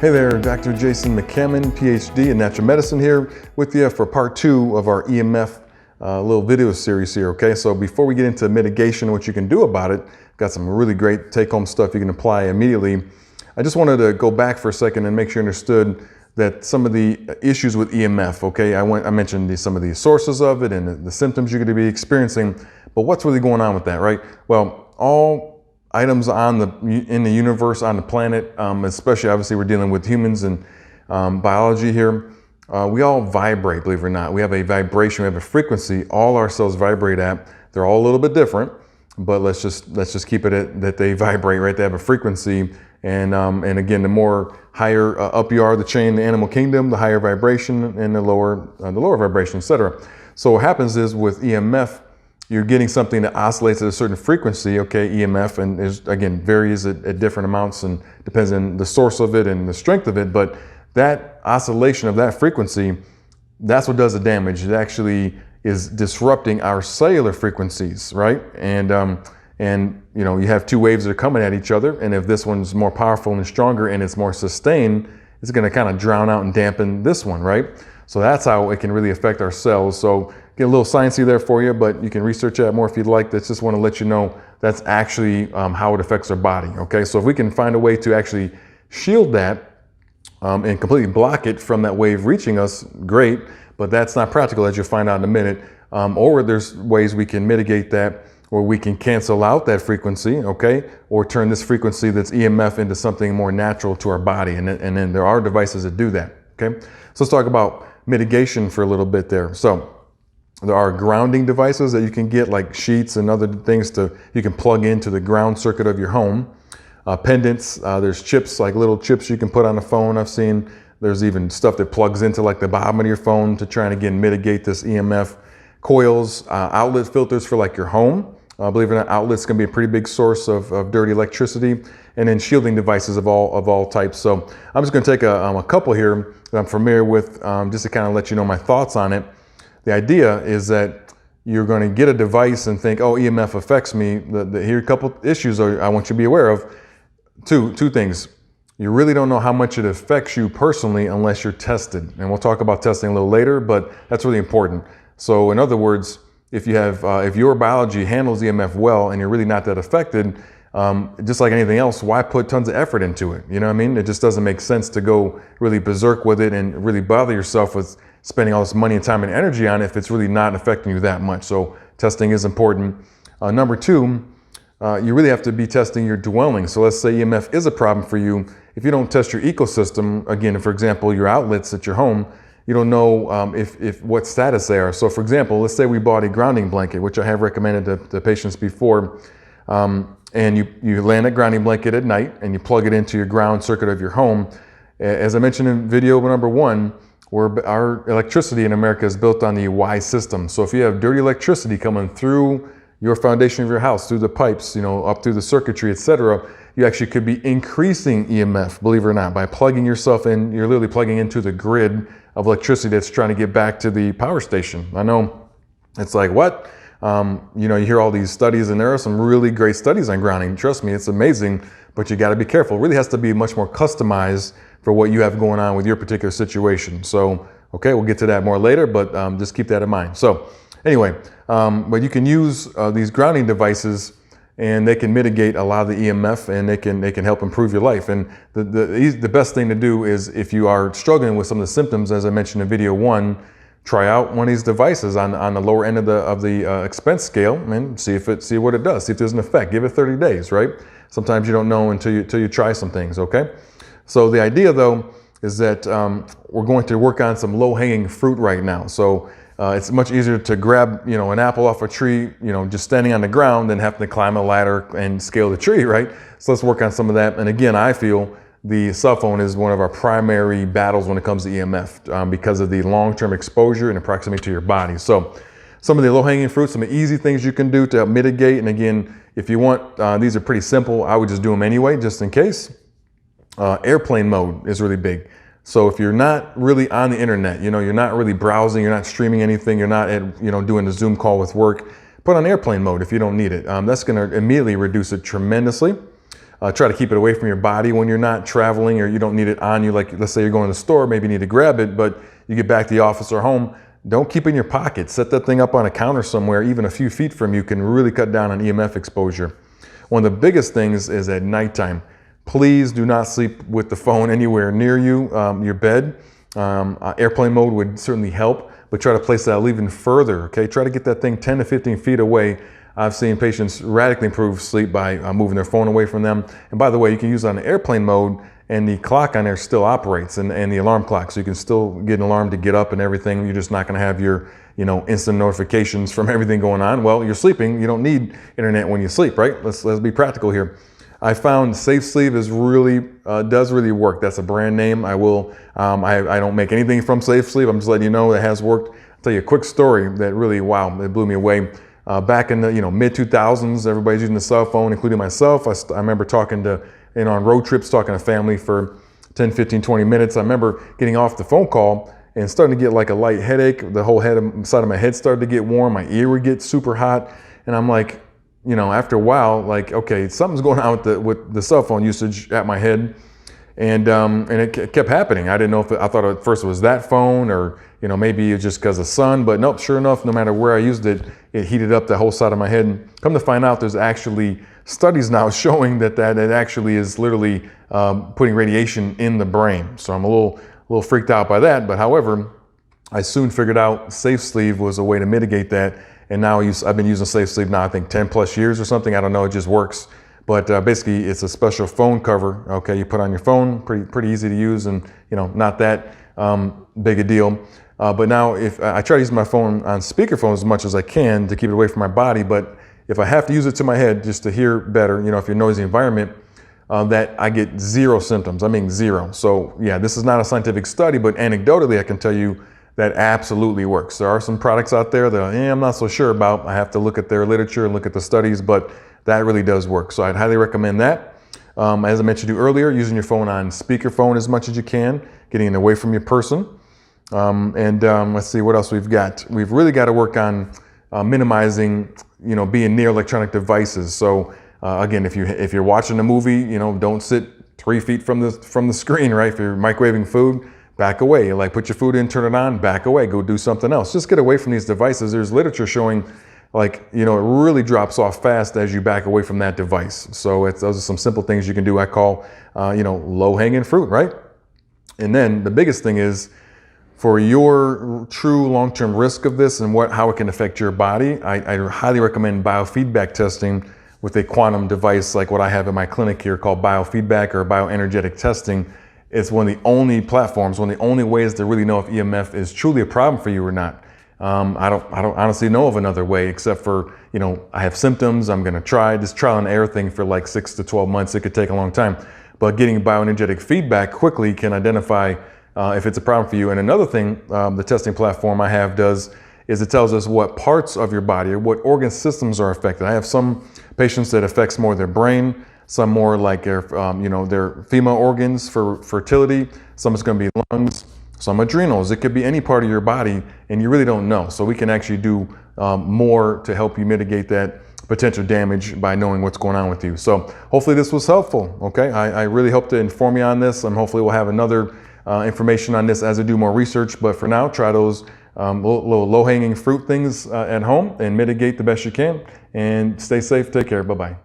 Hey there, Dr. Jason McCammon, PhD in natural medicine here with you for part 2 of our EMF little video series here, okay? So before we get into mitigation, what you can do about it, got some really great take-home stuff you can apply immediately. I just wanted to go back for a second and make sure you understood that some of the issues with EMF, okay? I mentioned some of the sources of it and the symptoms you're going to be experiencing, but what's really going on with that, right? Well, all items in the universe, on the planet, especially obviously we're dealing with humans and biology here, we all vibrate, believe it or not. We have a vibration, we have a frequency, all our cells vibrate at. They're all a little bit different, but let's just keep it at that they vibrate, right? They have a frequency, and again, the more higher up you are the chain, the animal kingdom, the higher vibration, and the lower vibration, etc. So what happens is with EMF, you're getting something that oscillates at a certain frequency, okay, EMF, and is again varies at different amounts and depends on the source of it and the strength of it. But that oscillation of that frequency, that's what does the damage. It actually is disrupting our cellular frequencies, right? And you know, you have two waves that are coming at each other, and if this one's more powerful and stronger and it's more sustained, it's going to kind of drown out and dampen this one, right? So that's how it can really affect our cells. So get a little sciencey there for you, but you can research that more if you'd like. That's just want to let you know that's actually how it affects our body, okay? So if we can find a way to actually shield that and completely block it from that wave reaching us, great, but that's not practical, as you'll find out in a minute. Or there's ways we can mitigate that, or we can cancel out that frequency, okay? Or turn this frequency that's EMF into something more natural to our body, and then there are devices that do that, okay? So let's talk about mitigation for a little bit there. So there are grounding devices that you can get, like sheets and other things you can plug into the ground circuit of your home. Pendants, there's chips, like little chips you can put on the phone. I've seen there's even stuff that plugs into like the bottom of your phone to try and again mitigate this EMF. Coils, outlet filters for like your home. Believe it or not, outlets can be a pretty big source of dirty electricity, and then shielding devices of all types. So I'm just going to take a couple here that I'm familiar with, just to kind of let you know my thoughts on it. The idea is that you're going to get a device and think, oh, EMF affects me. Here are a couple issues I want you to be aware of. Two things. You really don't know how much it affects you personally unless you're tested. And we'll talk about testing a little later, but that's really important. So in other words, if your biology handles EMF well and you're really not that affected, just like anything else, why put tons of effort into it? You know what I mean? It just doesn't make sense to go really berserk with it and really bother yourself with spending all this money and time and energy on it if it's really not affecting you that much. So testing is important. Number two, you really have to be testing your dwelling. So let's say EMF is a problem for you. If you don't test your ecosystem, again, for example, your outlets at your home, you don't know what status they are. So for example, let's say we bought a grounding blanket, which I have recommended to patients before, and you land that grounding blanket at night and you plug it into your ground circuit of your home. As I mentioned in video number 1, our electricity in America is built on the Y system. So if you have dirty electricity coming through your foundation of your house, through the pipes, you know, up through the circuitry, etc., you actually could be increasing EMF, believe it or not, by plugging yourself in. You're literally plugging into the grid of electricity that's trying to get back to the power station. I know it's like, what? You know, you hear all these studies, and there are some really great studies on grounding. Trust me, it's amazing, but you got to be careful. It really has to be much more customized for what you have going on with your particular situation. So, okay, we'll get to that more later, but just keep that in mind. So anyway, but you can use these grounding devices, and they can mitigate a lot of the EMF, and they can help improve your life. And the best thing to do is, if you are struggling with some of the symptoms, as I mentioned in video 1, try out one of these devices on the lower end of the expense scale and see what it does. See if there's an effect. Give it 30 days, right? Sometimes you don't know until you try some things. Okay. So the idea though is that we're going to work on some low-hanging fruit right now. So it's much easier to grab, you know, an apple off a tree, you know, just standing on the ground than having to climb a ladder and scale the tree, right? So let's work on some of that. And again, I feel the cell phone is one of our primary battles when it comes to EMF because of the long-term exposure and the proximity to your body. So some of the low-hanging fruits, some of the easy things you can do to help mitigate. And again, if you want, these are pretty simple. I would just do them anyway, just in case. Airplane mode is really big. So if you're not really on the internet, you know, you're not really browsing, you're not streaming anything, you're not doing a Zoom call with work, put on airplane mode if you don't need it. That's going to immediately reduce it tremendously. Try to keep it away from your body when you're not traveling or you don't need it on you. Like let's say you're going to the store, maybe you need to grab it, but you get back to the office or home, don't keep it in your pocket. Set that thing up on a counter somewhere, even a few feet from you can really cut down on EMF exposure. One of the biggest things is at nighttime. Please do not sleep with the phone anywhere near you, your bed. Airplane mode would certainly help, but try to place that even further, okay? Try to get that thing 10 to 15 feet away. I've seen patients radically improve sleep by moving their phone away from them. And by the way, you can use it on airplane mode and the clock on there still operates and the alarm clock. So you can still get an alarm to get up and everything. You're just not gonna have your instant notifications from everything going on. Well, you're sleeping, you don't need internet when you sleep, right? Let's be practical here. I found Safe Sleep is really, does really work. That's a brand name. I don't make anything from Safe Sleep. I'm just letting you know it has worked. I'll tell you a quick story that really, wow, it blew me away. Back in the mid 2000s, everybody's using the cell phone, including myself. I remember talking to, on road trips, talking to family for 10, 15, 20 minutes. I remember getting off the phone call and starting to get like a light headache. The whole side of my head started to get warm. My ear would get super hot. And I'm like, after a while, like, okay, something's going on with the cell phone usage at my head. And it kept happening. I didn't know I thought at first it was that phone or, maybe it's just because of sun, but nope, sure enough, no matter where I used it, it heated up the whole side of my head. And come to find out, there's actually studies now showing that it actually is literally putting radiation in the brain. So I'm a little freaked out by that. But however, I soon figured out Safe Sleep was a way to mitigate that. And now I've been using Safe Sleep now, I think 10 plus years or something. I don't know, it just works. But basically, it's a special phone cover. Okay, you put on your phone, pretty easy to use, and not that big a deal. But now, if I try to use my phone on speakerphone as much as I can to keep it away from my body, but if I have to use it to my head just to hear better, if you're in a noisy environment, that I get zero symptoms. I mean zero. So yeah, this is not a scientific study, but anecdotally, I can tell you that absolutely works. There are some products out there that I'm not so sure about. I have to look at their literature and look at the studies, but that really does work. So I'd highly recommend that. As I mentioned to you earlier, using your phone on speakerphone as much as you can, getting it away from your person. Let's see what else we've got. We've really got to work on minimizing, being near electronic devices. So again, if you're watching a movie, don't sit 3 feet from the screen, right? If you're microwaving food, back away. Like put your food in, turn it on, back away, go do something else. Just get away from these devices. There's literature showing it really drops off fast as you back away from that device. So those are some simple things you can do. I call, low-hanging fruit, right? And then the biggest thing is for your true long-term risk of this and how it can affect your body, I highly recommend biofeedback testing with a quantum device like what I have in my clinic here called biofeedback or bioenergetic testing. It's one of the only platforms, one of the only ways to really know if EMF is truly a problem for you or not. I don't honestly know of another way except for, I have symptoms, I'm gonna try this trial and error thing for like 6 to 12 months. It could take a long time, but getting bioenergetic feedback quickly can identify if it's a problem for you. And another thing the testing platform I have does is it tells us what parts of your body or what organ systems are affected. I have some patients that affects more their brain, some more like their female organs for fertility, some is gonna be lungs, some adrenals. It could be any part of your body and you really don't know. So we can actually do more to help you mitigate that potential damage by knowing what's going on with you. So hopefully this was helpful, okay? I really hope to inform you on this, and hopefully we'll have another information on this as I do more research. But for now, try those little low-hanging fruit things at home and mitigate the best you can. And stay safe, take care, bye-bye.